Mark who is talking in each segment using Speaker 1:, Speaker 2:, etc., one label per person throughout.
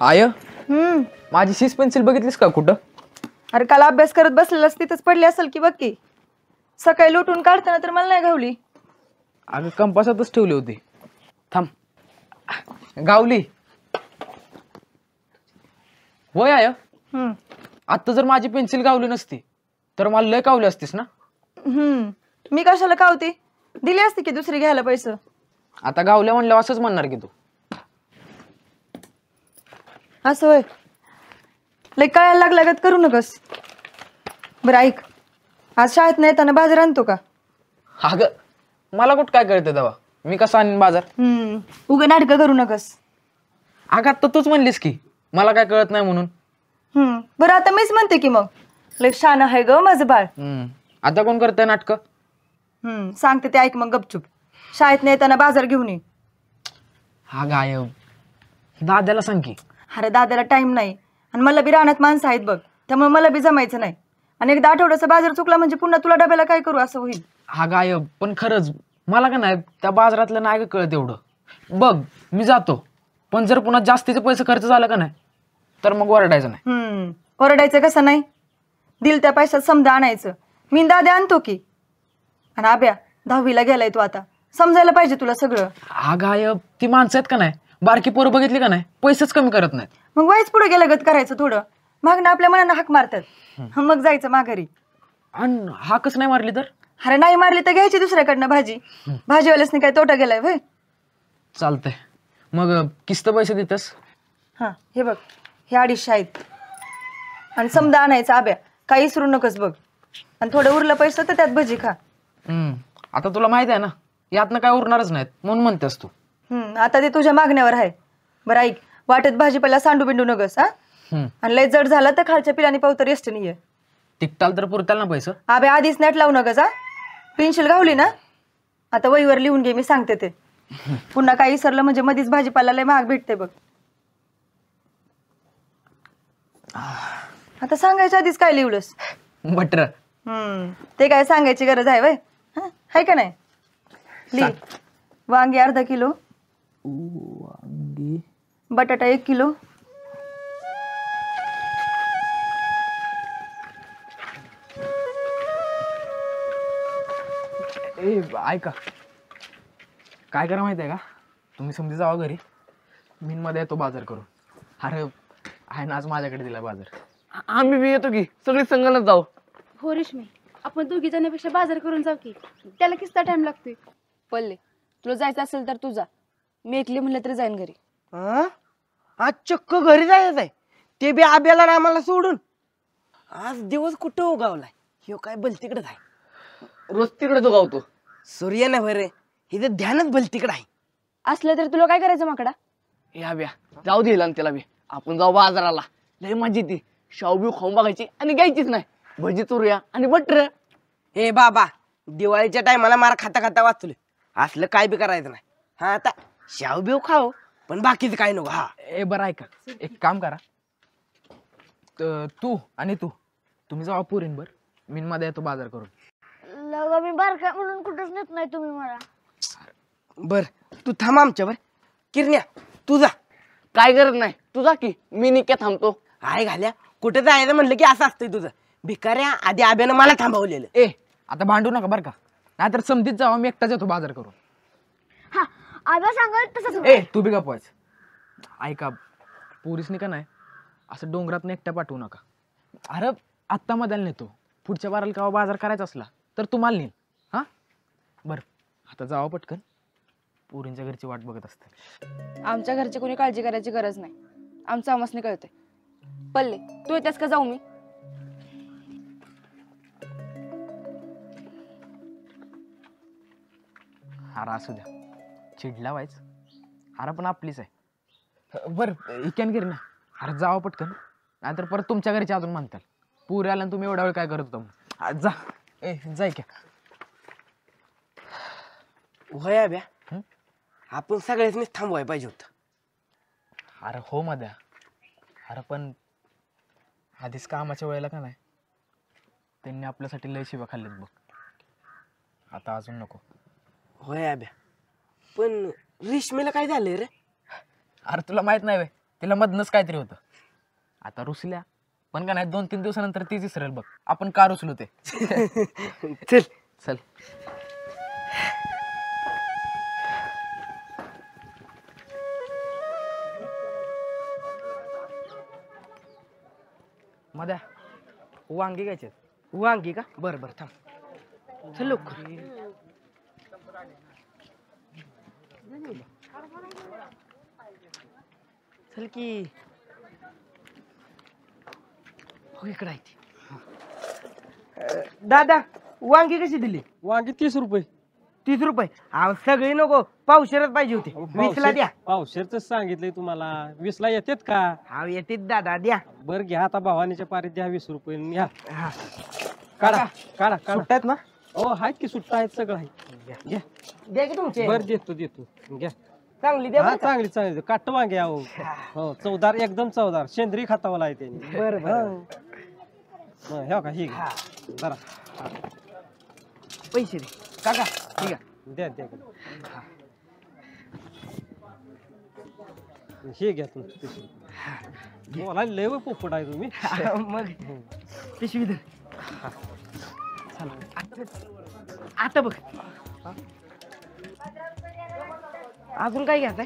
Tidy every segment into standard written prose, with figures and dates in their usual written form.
Speaker 1: I माझी शीस pencil बघितलीस का कुठं?
Speaker 2: अरे काल अभ्यास करत बसलेलास तिथंच पडली असेल की बघ की. सकाळी लुटून काढताना तर मला नाही घावली.
Speaker 1: अगं कंपासातच ठेवली होती. थांब, गावली होय आय. आता जर माझी पेन्सिल गावली नसती तर मला लय कावली असतीस ना.
Speaker 2: मी कशाला कावती, दिली असती की दुसरी घ्यायला पैसे.
Speaker 1: आता गावल्या म्हणल्यावर असंच म्हणणार की तू.
Speaker 2: असं होय, लय कळायला लागलागत करू नकस. बरं ऐक, आज शाळेत नाही येताना बाजार आणतो का?
Speaker 1: अगं मला कुठं काय कळतं तेव्हा, मी कसं आणीन बाजार?
Speaker 2: उगा नाटकं करू नकस.
Speaker 1: अगं आता तूच म्हणलीस की मला काय कळत नाही म्हणून.
Speaker 2: बरं आता मीच म्हणते की मग, लय शान आहे ग माझं बाळ.
Speaker 1: आता कोण करतंय नाटक?
Speaker 2: सांगते ते ऐक मग गपचूप. शाळेत नाही येताना बाजार घेऊन ये.
Speaker 1: हा गायब, दादाला सांग की.
Speaker 2: अरे दादाला टाइम नाही आणि मला बी रानात माणसं आहेत बघ, त्यामुळे मला बी जमायचं नाही. आणि एकदा आठवड्याचा बाजार चुकला म्हणजे पुन्हा तुला डब्याला काय करू असं होईल.
Speaker 1: हा गायब, पण खरंच मला का नाही त्या बाजारातलं नाही कळत एवढं. बघ मी जातो, पण जर पुन्हा जास्तीचे पैसे खर्च झाला का नाही तर मग ओरडायचं नाही.
Speaker 2: ओरडायचं कसं नाही, दिल त्या पैशात समजा आणायचं. मी दादा आणतो की. आणि आब्या 10वीला गेलाय तू, आता समजायला पाहिजे तुला सगळं.
Speaker 1: हा गायब, ती माणसं आहेत का नाही, बारकी पोरं बघितली का नाही, पैसेच कमी करत नाहीत.
Speaker 2: मग वाईच पुढे गेल्यागत करायचं थोडं. मागणं आपल्या मनानं हाक मारतात, मग जायचं माघारी.
Speaker 1: आणि हाकच नाही मारली तर?
Speaker 2: अरे नाही मारली तर घ्यायची दुसऱ्याकडनं भाजी. भाजीवाल्यासनी काय तोटा गेलाय व्हय?
Speaker 1: चालतंय, मग किस्त पैसे देतस?
Speaker 2: हा हे बघ, हे 250 आहेत. आणि समजा आणायचं आब्या, काही विसरू नकोस बघ. आणि थोडं उरलं पैसे तर त्यात भजी खा.
Speaker 1: आता तुला माहित आहे ना, यातनं काय उरणारच नाहीत म्हणून म्हणतेस तू.
Speaker 2: आता ते तुझ्या मागण्यावर आहे. बरं ऐक, वाटेत भाजीपाला सांडू बिंडू नगस. आणि लय जड झालं तर खालच्या पिलानी पावतर एसटीने ये.
Speaker 1: तिकटाल तर पुरताल ना पैसे?
Speaker 2: आबे आधीच नेट लावू नगस. पेन्सिल गावली ना, आता वहीवर लिहून घे, मी सांगते ते. पुन्हा काही विसरलं म्हणजे मधीच भाजीपाला लय महाग भेटते बघ. आता सांगायच्या आधीच काय लिहिलंस?
Speaker 1: बटर.
Speaker 2: ते काय सांगायची गरज आहे वय? हाय का नाही? लिह. वांगी अर्धा किलो, बटाटा 1 किलो,
Speaker 1: ऐका, काय करा माहिती आहे का, तुम्ही समजी जावा घरी, मी मध्ये येतो बाजार करून. अरे आहे ना, आज माझ्याकडे दिला बाजार.
Speaker 3: आम्ही बी येतो की, सगळी संघाला जाऊ.
Speaker 4: हो रेश्मी, आपण दोघी जणांपेक्षा बाजार करून जाऊ की. त्याला किस्ता टाइम लागतोय.
Speaker 5: पल्ले, तुला जायचं असेल तर तू जा, मी एकली म्हणलं तरी जाईन घरी.
Speaker 3: आज चक्क घरी जायचं आहे, ते बी आब्याला आम्हाला सोडून. आज दिवस कुठं उगावलाय, ह्यो काय भलतीकडे आहे. रोज तिकडे जो गावतो. सूर्य नाही बरे, हिचं ध्यानच भलतीकडे आहे.
Speaker 5: असलं तर तुला काय करायचं माकडा?
Speaker 3: हे आब्या जाऊ दे ना त्याला बी, आपण जाऊ बाजाराला. लय मजा येते, शावबीव खाऊन बघायची आणि घ्यायचीच नाही. भजी चुरूया आणि बटर. हे बाबा, दिवाळीच्या टायमाला मारा खाता खाता वाचलोय, असलं काय बी करायचं नाही. हा आता शावबीव खाऊ, पण बाकीचं काय नको. हा
Speaker 1: ए बरं ऐका, एक काम करा, तू आणि तुम्ही जावा पुरींबर, मी मध्ये येतो बाजार करून.
Speaker 4: मी बारका म्हणून कुठंच नेत नाही तुम्ही मला.
Speaker 3: बर तू थांब आमच्यावर. किरण्या तू जा, काय गरज नाही, तू जा की, मी निक्या थांबतो. आय घाल्या, कुठे जायचं म्हणलं की असं असतंय तुझं. भिकाऱ्या, आधी आब्यानं मला थांबवलेलं.
Speaker 1: ए आता भांडू नका बरं का, नाहीतर समजीत जावा, मी एकटाच येतो बाजार करून.
Speaker 4: हा आबा सांगत तसंच.
Speaker 1: ए तू बी गपवायच. ऐका, पोरीसनी का नाही असं डोंगरात एकट्या पाठवू नका. अरे आत्ता मध्याला नेतो, पुढच्या बाराला केव्हा बाजार करायचा असला तर तुम्हाला नेईल. हा बरं, आता जावा पटकन, पोरींच्या घरची वाट बघत असते.
Speaker 5: आमच्या घरची कोणी काळजी करायची गरज नाही, आमचं आमसनी कळतंय. पल्ले, तू येतेस का जाऊ मी?
Speaker 1: अरे असू द्या, चिडला व्हायच. अरे पण आपलीच आहे. बरं इक्यान गिरी ना, अरे जावा पटकन, नाहीतर परत तुमच्या घरचे अजून म्हणताल पुरे आल्या तुम्ही एवढा वेळ काय करत होता. जा ए जाय क्या.
Speaker 3: होय आब्या, आपण सगळ्यांनीच थांबवाय पाहिजे होतं.
Speaker 1: अरे हो मध्या, अरे पण आधीच कामाच्या वेळेला का नाही त्यांनी आपल्यासाठी लय शिव्या खाल्लीत बघ, आता अजून नको.
Speaker 3: होय आब्या, पण रेशमीला काय झालंय रे?
Speaker 1: अरे तुला माहित नाही वे, तिला मधनच काहीतरी होतं. आता रुसल्या पण का नाही 2-3 दिवसानंतर तीच विसरेल बघ आपण का रुसलो ते.
Speaker 3: चल
Speaker 1: चल. मध्या वांगी घ्यायचे.
Speaker 3: वांगी का? बरं बरं थांब. चल लवकर. चल की. हो इकडे आहे ती. दादा वांगी कशी दिली?
Speaker 6: वांगी 30 रुपये.
Speaker 3: 30 रुपये. अहो सगळी नको पावशेरच पाहिजे होती. 20ला द्या.
Speaker 6: पावशेरच सांगितलंय तुम्हाला. 20ला येतात का?
Speaker 3: अहो येते दादा द्या.
Speaker 6: बर घ्या आता भावानीच्या पारीत द्या 20 रुपये घ्या. काढा काढा काढा.
Speaker 1: सुट्ट्यात ना?
Speaker 6: हो आहेत की सुट्टा आहेत सगळं आहे. घ्या.
Speaker 3: द्या की तुमचे.
Speaker 6: बर देतो घ्या.
Speaker 3: चांगली द्या
Speaker 6: हा
Speaker 3: बरं का?
Speaker 6: चांगली चांगली काट वांगे अहो. हो चवदार एकदम चवदार सेंद्रिय खतावाला आहे त्यांनी.
Speaker 3: बरं बरं.
Speaker 6: हे का ही घ्या. जरा
Speaker 3: पैसे दे काका. ठीक आहे.
Speaker 6: द्या द्या हे घ्या तुम्ही 30 रुपये. बोलायला लय व पोपट आहे तुम्ही.
Speaker 3: मग पिशवी दे. आता बघ अजून काय घ्यायचंय?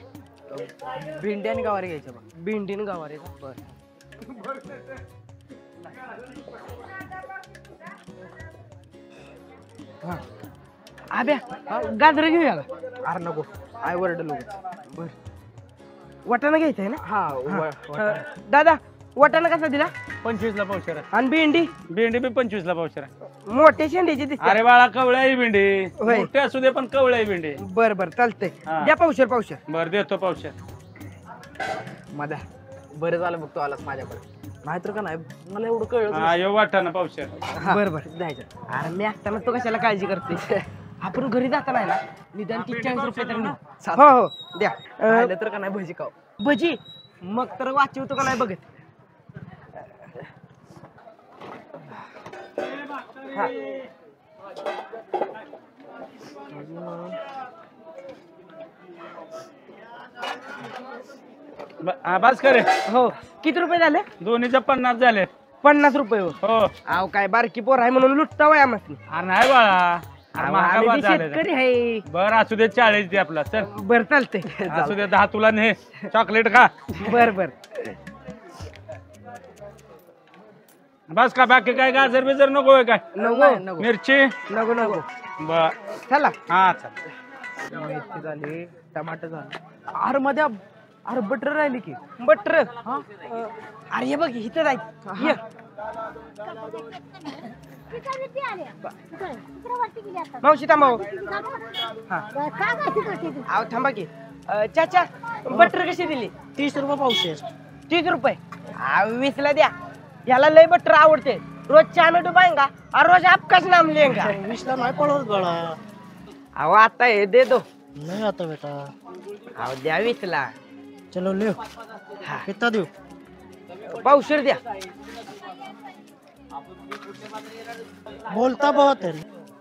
Speaker 1: भेंडी आणि गवारी घ्यायच्या बघ.
Speaker 3: भेंडीन गवारी का? बर. आब्या गाजर घेऊया का?
Speaker 1: अरे नको आय वरड लोक.
Speaker 3: बर. वाटाणा घ्यायचंय ना?
Speaker 1: हा.
Speaker 3: दादा वाटाणा कसा दिला?
Speaker 7: 25ला पावशेर आहे.
Speaker 3: आणि भेंडी
Speaker 7: भेंडी बी 25ला पावशेर आहे.
Speaker 3: मोठ्या शेंडीची दिसते.
Speaker 7: अरे बाळा कवळ्या आहे भेंडी.
Speaker 3: होय.
Speaker 7: मोठे असू दे पण कवळ्या आहे भेंडी.
Speaker 3: बर बर चालतंय.
Speaker 7: हा.
Speaker 3: द्या पावशेर पावशेर.
Speaker 7: बर देतो पावशेर.
Speaker 1: मध्या बरं झालं बघ तू आलास माझ्याकडे. नाहीतर का नाही मला एवढं कळलं.
Speaker 7: हा यो वाटा ना पावशेर.
Speaker 3: बर बर द्यायचं. अरे मी असताना तो कशाला काळजी करते? आपण घरी जाता नाही ना निदान 40 रुपये तर नेऊ. हो हो द्या.
Speaker 1: राहिलं तर का नाही भजी खाऊ.
Speaker 3: भजी मग तर वाचवतो का नाही बघत. हा.
Speaker 7: बस करे.
Speaker 3: हो किती रुपये झाले?
Speaker 7: दोन्हीच्या 50 झाले.
Speaker 3: 50 रुपये. हो
Speaker 7: हो.
Speaker 3: अहो काय बारकी पोर आहे म्हणून लुटता वय आम्हाला.
Speaker 7: अरे नाही बाळा. अरे महागा
Speaker 3: आम्ही
Speaker 7: बाद
Speaker 3: बी
Speaker 7: झाले.
Speaker 3: शेतकरी आहे.
Speaker 7: बर असू दे 40 दे आपला. चल
Speaker 3: बर चालतंय.
Speaker 7: असू दे 10 तुला ने चॉकलेट खा.
Speaker 3: बर बर.
Speaker 7: बस का बाकी काय गाजर बिजर नको आहे काय?
Speaker 3: नको
Speaker 7: मिरची
Speaker 3: नको नको.
Speaker 7: बर.
Speaker 3: चला.
Speaker 7: हा चल.
Speaker 1: मेथी झाली टमाटर झालं. अरे मध्या अरे बटर राहिली की.
Speaker 3: बटर. अरे हे बघ इथं जायचं. ये. मावशी थांबा हो. अहो थांबा की. चाचा बटर कशी दिली?
Speaker 8: 30 रुपये पावशेर.
Speaker 3: 30 रुपये. 20ला द्या. याला लय बटर आवडते. रोज चहा में डुबाएगा और रोज आपकाच नाम लेगा.
Speaker 8: 20ला नाही पडवत गळा.
Speaker 3: अहो आता हे दे दो.
Speaker 8: नाही आता बेटा.
Speaker 3: अहो द्या 20ला.
Speaker 8: चलो ले. कितना देऊ?
Speaker 3: पावशेर द्या.
Speaker 8: बोलता बहुत है.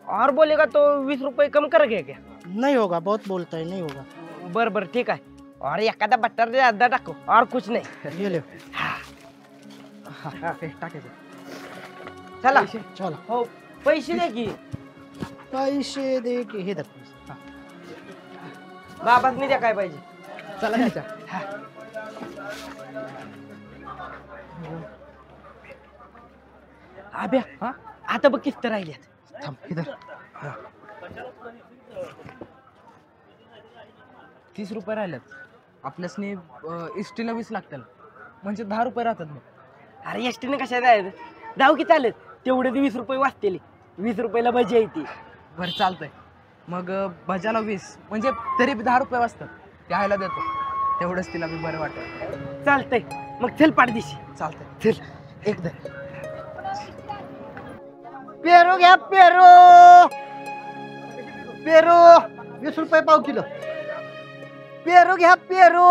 Speaker 3: और बोलेगा तो 20 रुपये कम कर गया क्या?
Speaker 8: नहीं होगा, बहुत बोलता है, नहीं होगा.
Speaker 3: बर बर ठीक आहे. और एखादा बटर दे अर्धा टाको और कुछ नाही.
Speaker 8: ये ले.
Speaker 1: टाकायचं.
Speaker 3: चला.
Speaker 8: चला.
Speaker 3: हो पैसे दे की.
Speaker 8: पैसे दे की हे दाखव.
Speaker 3: बाबाच द्या काय पाहिजे.
Speaker 1: चला त्याच्या.
Speaker 3: आब्या हा आता बघ किस्त राहिल्यात.
Speaker 1: थांब इधर. 30 रुपये राहिल्यात. आपल्यासनी इष्टीला 20 लागतील म्हणजे 10 रुपये राहतात मग.
Speaker 3: अरे एसटीने कशा जायचं? जाऊ की चालत. तेवढे 20 रुपये वाचतेली. 20 रुपयाला भजी येते.
Speaker 1: बरं चालतंय. मग भजाला 20 म्हणजे तरी 10 रुपये वाचतात. त्याला देतो तेवढंच तिला बी बरं वाटत.
Speaker 3: चालतंय मग चल पाठदिशी.
Speaker 1: चालतंय
Speaker 3: चल.
Speaker 1: एकदा.
Speaker 8: पेरू घ्या पेरू. पेरू 20 रुपये पाव किलो. पेरू घ्या पेरू.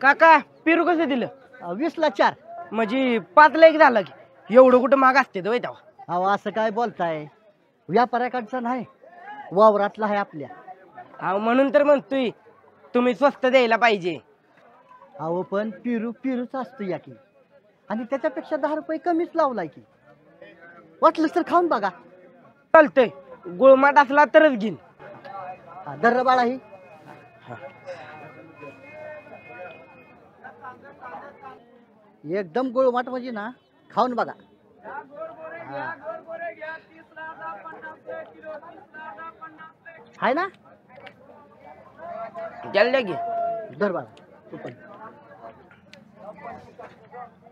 Speaker 3: काका पेरू कसं दिलं?
Speaker 8: 20ला 4.
Speaker 3: म्हणजे 5ला 1 झालं की. एवढं कुठं महाग असते तो तेव्हा.
Speaker 8: अहो असं काय बोलताय? व्यापाऱ्याकडचं नाही, वावरातला आहे आपल्या.
Speaker 3: अहो म्हणून तर म्हणतोय तुम्ही स्वस्त द्यायला पाहिजे.
Speaker 8: अहो पण पेरू पेरूच असतो या की, आणि त्याच्यापेक्षा 10 रुपये कमीच लावलाय की. वाटलंच तर खाऊन बघा.
Speaker 3: चालतंय, गुळमाट असला तरच घेईन.
Speaker 8: दर्र बाळा ही एकदम गुळमाट म्हणजे ना, खाऊन बघा. आहे ना,
Speaker 3: द्यायला घे.
Speaker 8: दर बाळा तू पण.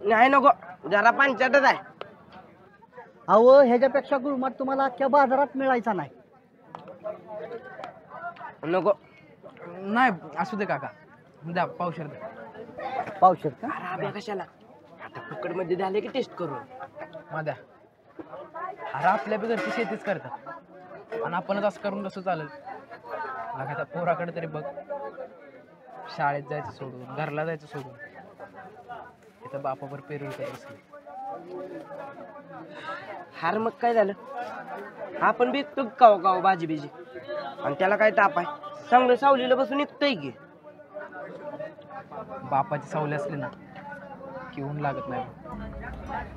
Speaker 3: नाही नको, जरा पंचायतच आहे.
Speaker 8: अहो ह्याच्यापेक्षा गुळमाट तुम्हाला अख्ख्या बाजारात मिळायचा नाही.
Speaker 3: नको.
Speaker 1: नाही असू दे काका, द्या पावशेर द्या.
Speaker 8: पावशेर का?
Speaker 3: अरे आब्या कशाला, आता फुकट मध्ये झाले की टेस्ट करू.
Speaker 1: द्या. अरे आपल्या बी घरची शेतीच करतात, आणि आपणच असं करून कसं चालेल. लागा त्या पोराकडे तरी बघ, शाळेत जायचं सोडून, घरला जायचं सोडून, इथं बापावर पेरू विकत बसले.
Speaker 3: हार मग काय झालं, आपण बी इकतो काव काव भाजी बिजी, आणि त्याला काय ताप आहे. चांगलं सावलीला बसून निघतंय की.
Speaker 1: बापाची सावली असली ना की ऊन लागत नाही,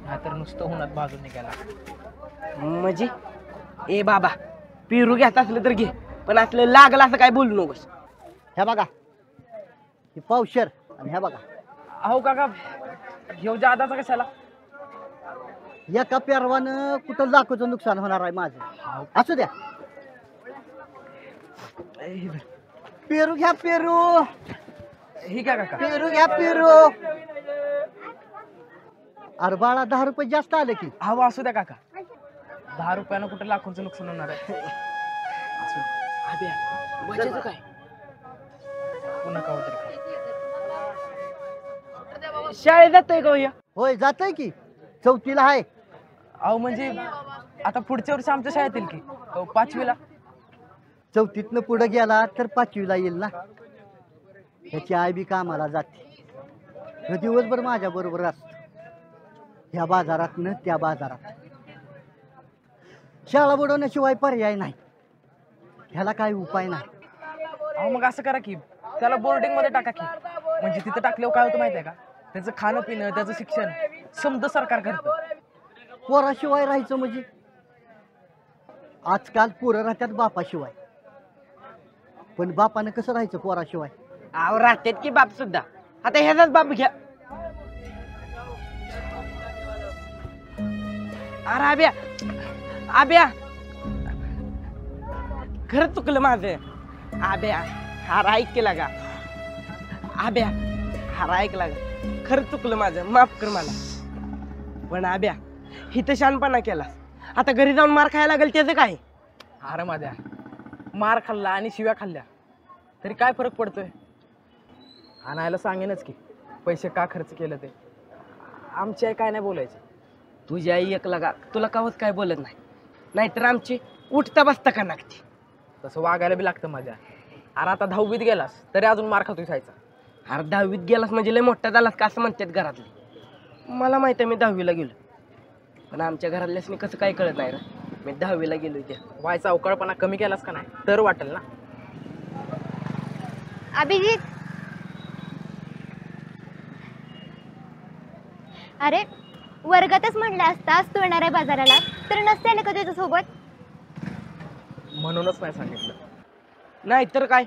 Speaker 1: नाहीतर नुसतं उन्हात भाजून निघायला.
Speaker 3: म्हणजे ए बाबा, पेरू घ्यायचं असलं तर घे, पण असलं लागलं असं काय बोलू नकोस.
Speaker 8: ह्या बघा, ही पावशेर, आणि ह्या बघा
Speaker 1: अहो काका, घेऊ जादाचा कशाला.
Speaker 8: एका पेरवानं कुठं लाखोचं नुकसान होणार आहे माझं. असू द्या, पेरू घ्या पेरू,
Speaker 1: ही काय काका.
Speaker 8: पेरू घ्या पेरू. अरे बाळा 10 रुपये जास्त आले की.
Speaker 1: अहो असू द्या काका, 10 रुपयानं कुठं लाखोंचं नुकसान होणार आहे. असू द्या.
Speaker 3: आब्या बजायचं काय,
Speaker 1: पुन्हा का होतं.
Speaker 3: शाळेत जातोय का भैया.
Speaker 8: होय जातय की, 4थीला आहे.
Speaker 1: अहो म्हणजे आता पुढच्या वर्षी आमच्या शाळेत येईल की, 5वीला.
Speaker 8: 4थीतनं पुढे गेला तर 5वीला येईल ना. त्याची आई बी कामाला जाते, ह्यो दिवसभर माझ्या बरोबर असतो, ह्या बाजारातनं त्या बाजारात. शाळा बुडवण्याशिवाय पर्याय नाही, ह्याला काही उपाय नाही.
Speaker 1: अहो मग असं करा की त्याला बोर्डिंग मध्ये टाका की, म्हणजे तिथं टाकल्यावर काय होतं माहिती आहे का, त्याचं खाणं पिणं, त्याचं शिक्षण समजा सरकार करतं.
Speaker 8: पोराशिवाय राहायचं म्हणजे, आजकाल पोरं राहतात बापाशिवाय, पण बापानं कसं राहायचं पोराशिवाय.
Speaker 3: आव राहतात की बाप सुद्धा. आता ह्याचाच बाप घ्या. अरे आब्या, आब्या खरंच चुकलं माझं. आब्या हार ऐक केला का. आब्या हार ऐकला का, खरंच चुकलं माझं, माफ कर मला. पण आब्या हिथं शानपणा केला, आता घरी जाऊन मार खायला लागेल त्याचं काय.
Speaker 1: अरे माझ्या, मार खाल्ला आणि शिव्या खाल्ल्या तरी काय फरक पडतोय. आणायला सांगेनच की पैसे का खर्च केलं ते. आमची आई काय नाही बोलायची.
Speaker 3: तुझी आई एक लगा तुला कावत काय बोलत नाही, नाहीतर आमची उठता बसता का लागते.
Speaker 1: तसं वागायला बी लागतं माझ्या. अरे आता 10वीत गेलास तरी अजून मार खातोय खायचा.
Speaker 3: अरे 10वीत गेलास म्हणजे लय मोठा झालास का असं म्हणतात घरातले. मला माहिती आहे मी 10वीला गेलो, पण आमच्या घरातल्यासनी कसं काय कळत नाही रे. मी 10वीला गेलो त्या.
Speaker 1: व्हायचा अवकाळपणा कमी केलास का नाही तर वाटेल ना.
Speaker 9: अभिजित, अरे वर्गातच म्हटलं असतास तू येणार आहे बाजाराला, तर नसते आले का तुझ्यासोबत.
Speaker 1: म्हणूनच नाही सांगितलं.
Speaker 3: नाहीतर काय,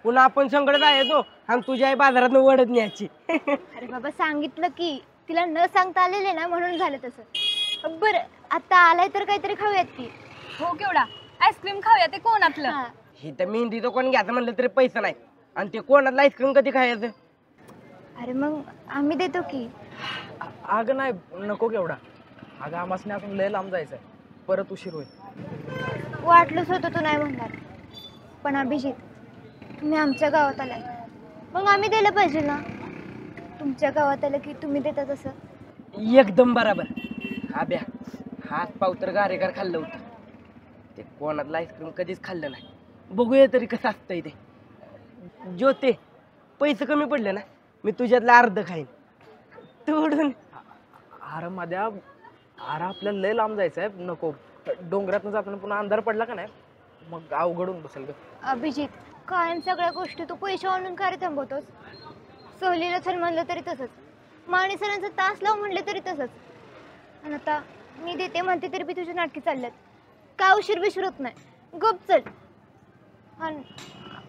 Speaker 3: पुन्हा आपण संकट जायचो आणि तुझ्या आई बाजारात वडत न्यायची.
Speaker 9: अरे बाबा सांगितलं की, तिला न सांगता आलेले ना म्हणून झालं तसं. बरं आता आलाय तर काहीतरी खाऊयात की.
Speaker 5: हो केवढा आईस्क्रीम खाऊया, ते कोणातलं.
Speaker 9: हा.
Speaker 3: हे तर मेहंदीचं कोण घ्यायचं म्हणलं तरी पैसा नाही, आणि ते कोणाला आईस्क्रीम कधी खायचं.
Speaker 9: अरे मग आम्ही देतो की.
Speaker 1: अगं नाही नको केवढा. अगं आमासने अजून लय लांब जायचंय, परत उशीर होईल.
Speaker 9: वाटलंच होतं तू नाही म्हणणार, पण अभिजित तुम्ही आमच्या गावात आलाय, मग आम्ही दिलं पाहिजे ना. तुमच्या गावात आलं की तुम्ही देता तसं.
Speaker 3: एकदम बराबर. आब्या हात पावतर गारेगार खाल्लं होतं, ते कोणातलं आईस्क्रीम कधीच खाल्लं नाही. बघूया तरी कसं असतंय ते. ज्योते पैसे कमी पडले ना, मी तुझ्यातलं अर्ध खाईन तोडून.
Speaker 1: अरे माझ्या, अरे आपल्याला लय लांब जायचंय, नको. डोंगरातनं जाताना पुन्हा अंधार पडला का नाही मग अवघडून बसेल ग.
Speaker 9: अभिजित कायम सगळ्या गोष्टी तू पैसे आणून काय रे थांबवतोस. सहलीला चल म्हणलं तरी तसंच, माने सरांचा तास लाव म्हणलं तरी तसंच. आणि आता मी देते म्हणते तरी बी तुझी नाटकी चालल्यात. काय उशीर बिशीर होत नाही, गप चल. आणि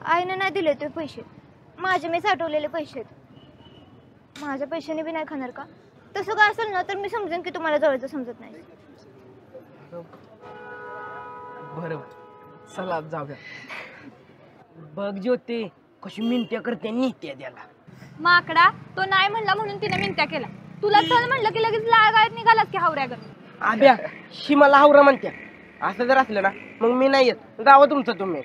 Speaker 9: आईनं नाही दिले ते पैसे, माझे मी साठवलेले पैसे आहेत. माझ्या पैशाने बी नाही खाणार का? तसं काय असेल ना तर मी समजेन की तुम्हाला जवळचं समजत नाही.
Speaker 3: बरं चला जाऊया. बघ ज्योती कशी मिनत्या करते नित्या त्याला.
Speaker 5: माकडा तो नाही म्हणला म्हणून तिने मिनत्या केला. तुला चल म्हणलं की लगेच लागायत निघालात की हावऱ्यागत.
Speaker 3: आब्या शी मला हावरा म्हणत्या. असं जर असलं ना मग मी नाही येत, जावं तुमचं तुम्ही.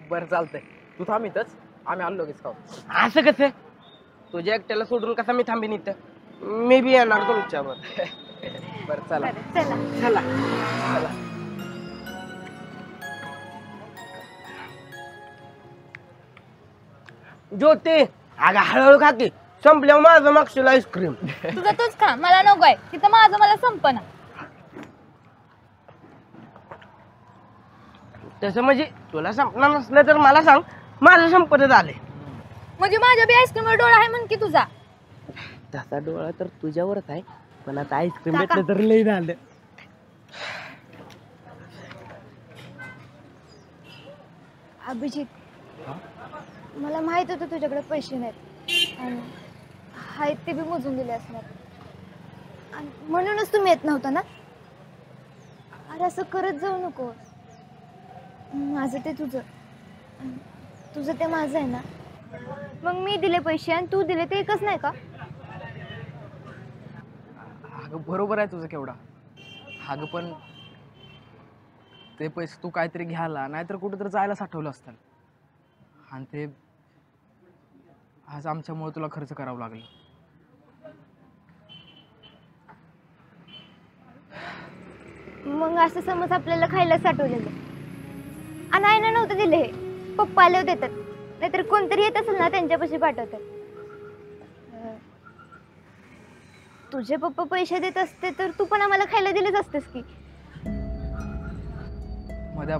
Speaker 1: बरं चालतंय, तू थांब इथंच, आम्ही आलो लगेच खाऊ.
Speaker 3: असं कसं? तुझ्या एकट्याला सोडून कसा मी थांबीन इथं? मी बी येणार तुमच्यावर.
Speaker 1: बरं चला.
Speaker 9: चला.
Speaker 3: चला. ज्योती अगं हळूहळू खाते, संपल्यावर माझं मागशील आईस्क्रीम.
Speaker 5: तुझं तूच खा, मला नकोय. तिथं माझं मला संपना.
Speaker 3: तसं म्हणजे तुला संपणार नसलं तर मला सांग, माझं संपत आले.
Speaker 5: म्हणजे माझ्या बी आईस्क्रीमवर डोळा आहे म्हण की तुझा.
Speaker 3: तसा डोळा तर तुझ्यावरच आहे, पण आता आईस्क्रीम भेटलं तर लई झालं.
Speaker 9: अभिजित, मला माहित होतं तुझ्याकडे पैसे नाहीत आणि आहेत ते बी मोजून दिले असणार, आणि म्हणूनच तुम्ही येत नव्हता ना. अरे असं करत जाऊ नको. माझं ते तुझं, तुझं ते माझं आहे ना. मग मी दिले पैसे आणि तू दिले ते एकच नाही का?
Speaker 1: अगं बरोबर आहे तुझं केवढा. अगं पण ते पैसे तू काहीतरी घ्यायला नाहीतर कुठेतरी जायला साठवलं असतं, आणि ते आज आमच्यामुळे तुला खर्च करावं लागलं.
Speaker 9: मग असं समज आपल्याला खायला साठवलेलं आणि आईनं नव्हतं दिले, हे पप्पा आल्यावर देतात, नाहीतर कोणतरी येत असेल ना त्यांच्यापाशी पाठवतात. तुझे पप्पा पैसे देत असते तर तू पण आम्हाला खायला दिलेच असतेस की.
Speaker 1: मध्ये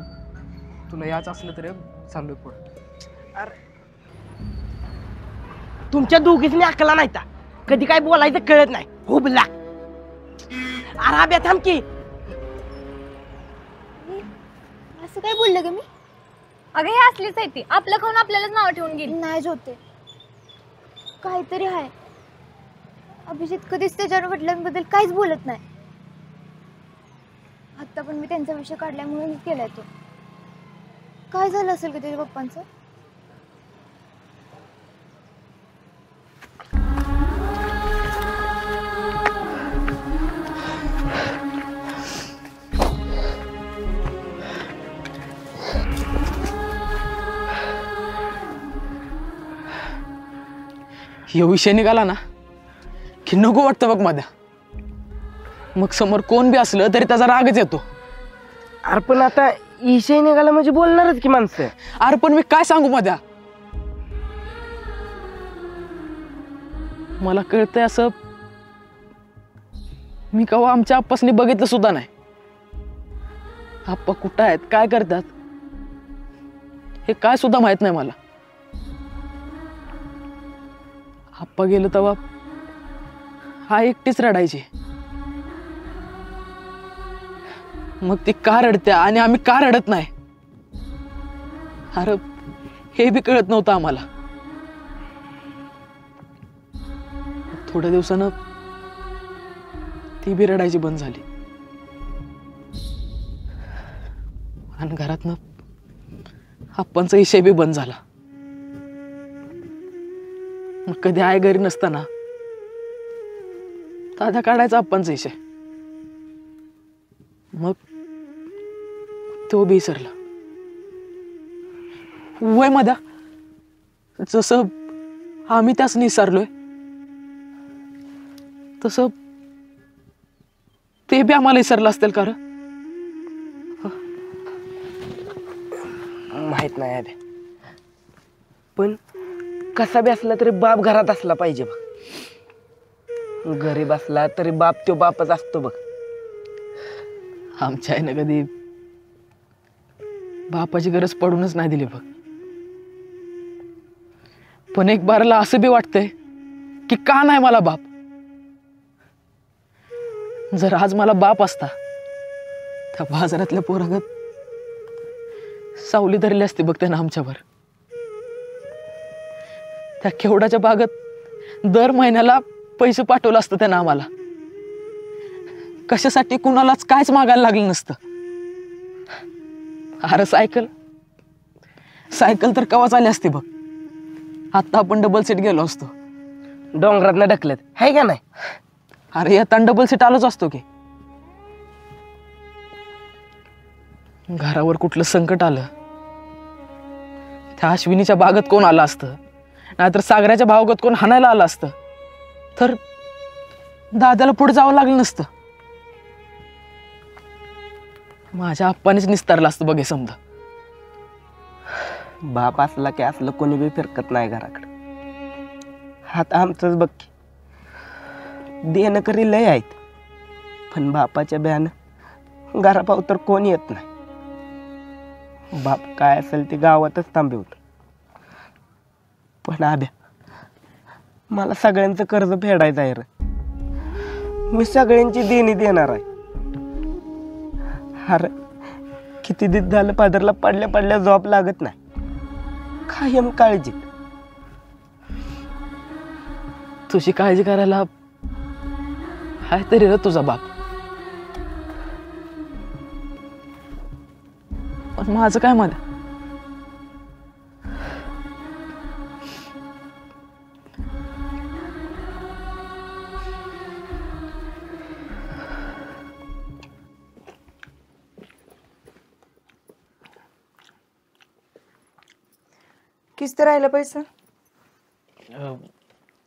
Speaker 1: तुला याच असलं तरी चाललोय पुढं.
Speaker 3: तुमच्या दोघींनी अकला नाही का? कधी काय बोलायचं कळत नाही. हुबला अरे आब्या थांब की.
Speaker 9: असं काय बोललं ग मी?
Speaker 5: अगं हे असलीच आहे ती, आपलं खाऊन आपल्यालाच नाव ठेवून गेली.
Speaker 9: नाही होते, काहीतरी आहे. अभिजित कधीच त्याच्या वडिलांबद्दल काहीच बोलत नाही. आता पण मी त्यांचा विषय काढल्यामुळे केलाय तो. काय झालं असेल का त्याच्या पप्पांचं?
Speaker 1: हे विषय निघाला ना की नको वाटतं बघ माझ्या. मग समोर कोण बी असलं तरी त्याचा रागच येतो.
Speaker 3: अरे पण आता विषय निघाला म्हणजे बोलणारच की माणसं.
Speaker 1: अरे पण मी काय सांगू माझ्या, मला कळतंय असं मी केव्हा आमच्या आप्पासनी बघितलं सुद्धा नाही. आप्पा कुठं आहेत, काय करतात हे काय सुद्धा माहित नाही मला. आप्पा गेलो तेव्हा हा एकटीच रडायची. मग ती का रडत्या आणि आम्ही का रडत नाही, अरे हे बी कळत नव्हतं आम्हाला. थोड्या दिवसानं ती बी रडायची बंद झाली आणि घरातनं आप्पांचा विषय बी बंद झाला. मग कधी आई घरी नसताना दादा काढायचा आप्पांचा विषय, मग तो बी विसरला. वय मध्या जसं आम्ही त्यास निसरलोय तसं ते बी आम्हाला विसरलं असतील का?
Speaker 3: माहित नाही आबे, पण कसा बी असला तरी बाप घरात असला पाहिजे बघ. गरीब असला तरी बाप तो बापच असतो बघ.
Speaker 1: आमच्या आईनं कधी बापाची गरज पडूनच नाही दिली बघ. पण एक बारला असं बी वाटतंय की का नाही मला बाप. जर आज मला बाप असता त्या बाजारातल्या पोरागत सावली धरली असती बघ त्यानं आमच्यावर. त्या केवडाच्या बागत दर महिन्याला पैसे पाठवलं असतं त्यानं आम्हाला. कशासाठी कुणालाच कायच मागायला लागलं नसतं. अरे सायकल तर कवाच आली असती बघ. आता आपण डबल सीट गेलो असतो.
Speaker 3: डोंगरात ढकलत आहे का नाही.
Speaker 1: अरे येताना डबल सीट आलोच असतो की. घरावर कुठलं संकट आलं त्या अश्विनीच्या बागत कोण आलं असतं, नाहीतर सागराच्या भावगत कोण हाणायला आलं असतं तर दादाला पुढे जावं लागलं नसतं. माझ्या आप्पानेच निस्तारलं असतं बघे समजा.
Speaker 3: बाप असला की असलं कोणी बी फिरकत नाही घराकडे. हात आमचंच बघ की. देणं करी लय आहेत पण बापाच्या ब्यानं घरापाव तर कोण येत नाही. बाप काय असेल ते गावातच थांबवत. पण आब्या मला सगळ्यांचं कर्ज फेडायचं आहे रे. मी सगळ्यांची देणी देणार आहे. अरे किती दिवस झालं पादरला पडल्या पडल्या जॉब लागत नाही. कायम काळजी.
Speaker 1: तुझी काळजी करायला हाय तरी रे तुझा बाप. पण माझं काय मत.
Speaker 2: किस्त राहिलं पैसे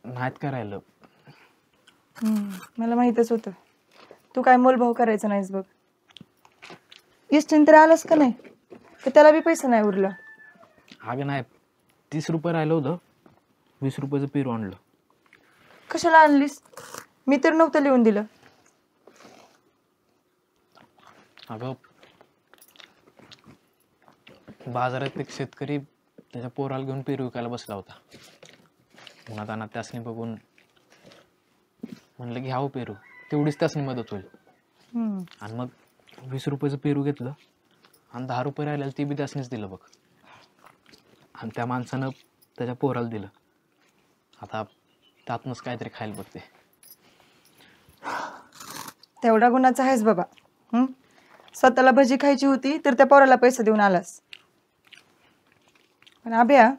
Speaker 1: नाहीत करायला.
Speaker 2: मला माहीतच होतं तू काय मोलभाव करायचा नाहीस बघ. इष्टीन तर आलास का नाही तर त्याला बी पैसा नाही उरला.
Speaker 1: अगं नाही 30 रुपये राहिलं होतं. 20 रुपयाचं पेरू आणलं.
Speaker 2: कशाला आणलीस. मी तर नव्हतं लिहून दिलं.
Speaker 1: अगं बाजारात एक शेतकरी त्याच्या पोराला घेऊन पेरू विकायला बसला होता. उन्हात आणत त्यासनी बघून म्हणलं घ्यावं पेरू, तेवढीच त्यासनी मदत होईल. आणि मग 20 रुपयाचं पेरू घेतलं आणि 10 रुपये राहिलेलं ते बी त्यासनीच दिलं बघ. आणि त्या माणसानं त्याच्या पोराला दिलं. आता त्यातनंच काहीतरी खायला बघते.
Speaker 2: तेवढा गुणाचा आहेस बाबा. स्वतःला भजी खायची होती तर त्या पोराला पैसे देऊन आलास. पण आभ्या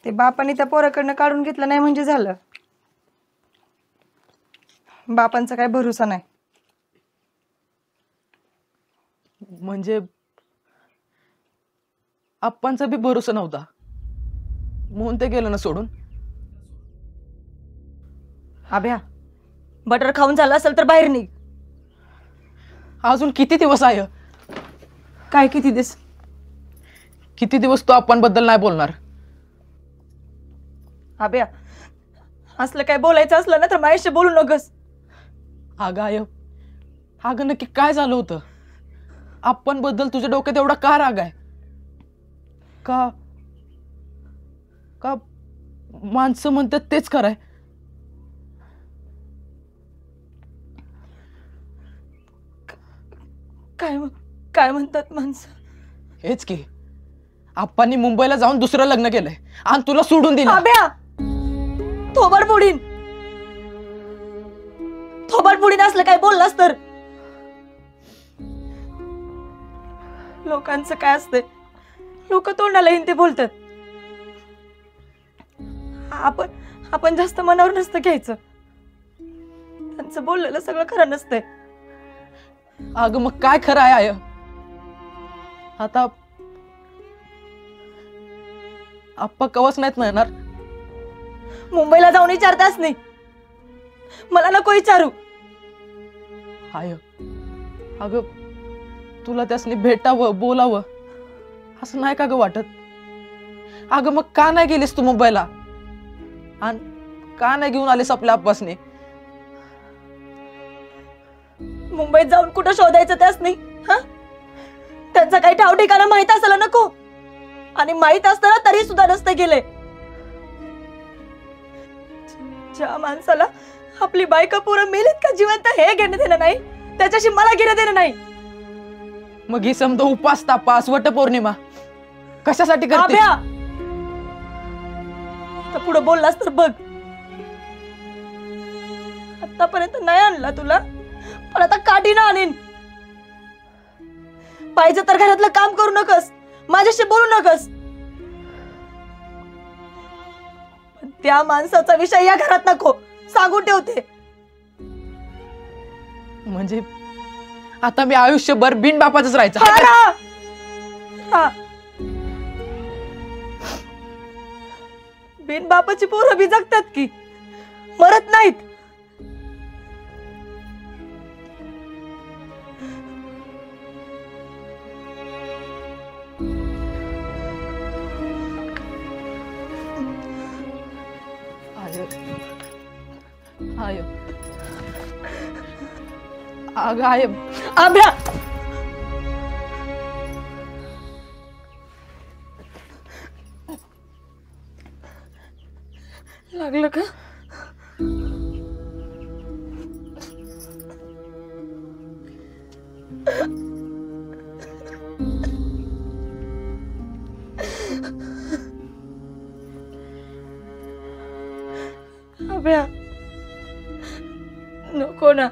Speaker 2: ते बापाने त्या पोराकडनं काढून घेतलं नाही म्हणजे झालं. बापांचा काय भरोसा नाही.
Speaker 1: म्हणजे आप्पांचा बी भरोसा नव्हता म्हणून ते गेलं ना सोडून.
Speaker 2: आभ्या बटर खाऊन झालं असेल तर बाहेर निघ.
Speaker 1: अजून किती दिवस आहे.
Speaker 2: काय किती दिवस.
Speaker 1: किती दिवस तू आप्पांबद्दल नाही बोलणार.
Speaker 2: आभ्या असलं काय बोलायचं असलं ना तर माझ्याशी बोलू नकोस.
Speaker 1: अगं नक्की काय झालं होतं. आप्पांबद्दल तुझ्या डोक्यात एवढा का राग आहे. का का माणसं म्हणतात तेच खरंय.
Speaker 2: काय म्हणतात माणसं.
Speaker 1: हेच की आप्पांनी मुंबईला जाऊन दुसरं लग्न केलंय आणि तुला सोडून दिलं.
Speaker 2: आभ्या थोबाड बुडीन. थोबाड बुडीन असलं काय बोललास तर. लोकांचं काय असतंय लोक तोंडाला येईन ते बोलतात. आपण जास्त मनावर नसतं घ्यायचं. त्यांचं बोललेलं सगळं खरं नसतंय.
Speaker 1: अगं मग काय खरं आहे. आता आप्पा कवच नाहीत ना येणार.
Speaker 2: मुंबईला जाऊन विचारताच नाही. मला नको विचारू.
Speaker 1: अगं तुला त्यासनी भेटावं बोलावं असं नाही का ग वाटत. अगं मग का नाही गेलीस तू मुंबईला आणि का नाही घेऊन आलीस आपल्या आप्पासनी.
Speaker 2: मुंबईत जाऊन कुठं शोधायचं त्याच नाही. त्यांचा काही ठाव ठिकाणा माहित असायला नको. आणि माहित असताना तरी सुद्धा नसते गेले. ज्या माणसाला आपली बायका पोरं मेलीत का जिवंत हे घेणं देणं नाही, त्याच्याशी मला घेणं देणं नाही.
Speaker 1: मग ही समजा उपास तापास वट पौर्णिमा कशासाठी करते?
Speaker 2: आभ्या, आता पुढे बोललास तर बघ. आतापर्यंत नाही आणला तुला, पण आता काठीनं आणीन. पाहिजे तर घरातलं काम करू नकस, माझ्याशी बोलू नकस, पण त्या माणसाचा विषय या घरात नको सांगून ठेवते.
Speaker 1: म्हणजे आता मी आयुष्यभर बिन बापाचंच राहायचं?
Speaker 2: हा ना. हा. बिन बापाची पोरं बी जगतात की, मरत नाहीत.
Speaker 1: आयो अगं आहे
Speaker 2: आभ्या, लागलं का? आभ्या, नको ना.